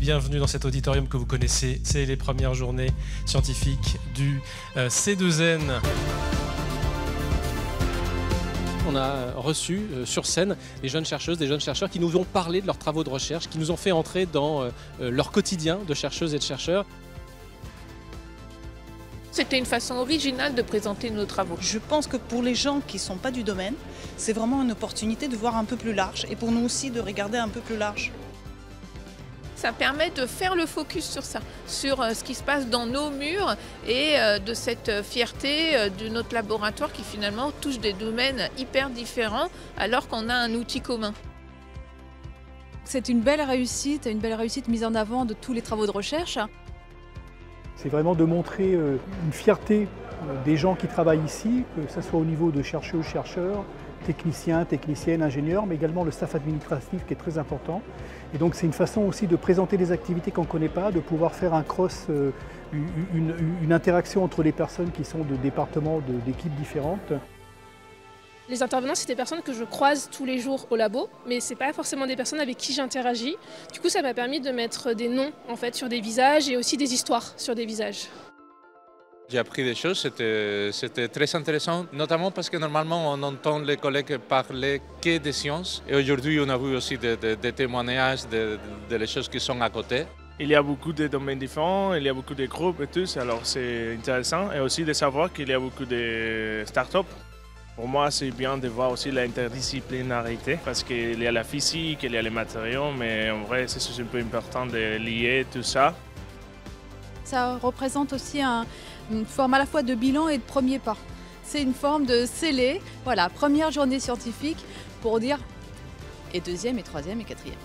bienvenue dans cet auditorium que vous connaissez. C'est les premières journées scientifiques du C2N. On a reçu sur scène des jeunes chercheuses, des jeunes chercheurs qui nous ont parlé de leurs travaux de recherche, qui nous ont fait entrer dans leur quotidien de chercheuses et de chercheurs. C'était une façon originale de présenter nos travaux. Je pense que pour les gens qui ne sont pas du domaine, c'est vraiment une opportunité de voir un peu plus large et pour nous aussi de regarder un peu plus large. Ça permet de faire le focus sur ça, sur ce qui se passe dans nos murs et de cette fierté de notre laboratoire qui finalement touche des domaines hyper différents alors qu'on a un outil commun. C'est une belle réussite mise en avant de tous les travaux de recherche. C'est vraiment de montrer une fierté des gens qui travaillent ici, que ce soit au niveau de chercheuses, chercheurs, techniciens, techniciennes, ingénieurs, mais également le staff administratif qui est très important. Et donc c'est une façon aussi de présenter des activités qu'on ne connaît pas, de pouvoir faire un cross, une interaction entre les personnes qui sont de départements, d'équipes différentes. Les intervenants, c'est des personnes que je croise tous les jours au labo, mais ce n'est pas forcément des personnes avec qui j'interagis. Du coup, ça m'a permis de mettre des noms en fait, sur des visages et aussi des histoires sur des visages. J'ai appris des choses, c'était très intéressant, notamment parce que normalement on entend les collègues parler que des sciences. Et aujourd'hui on a vu aussi des témoignages des choses qui sont à côté. Il y a beaucoup de domaines différents, il y a beaucoup de groupes et tout, alors c'est intéressant. Et aussi de savoir qu'il y a beaucoup de startups. Pour moi, c'est bien de voir aussi l'interdisciplinarité parce qu'il y a la physique, il y a les matériaux, mais en vrai, c'est un peu important de lier tout ça. Ça représente aussi une forme à la fois de bilan et de premier pas. C'est une forme de sceller, voilà, première journée scientifique pour dire et deuxième, et troisième, et quatrième.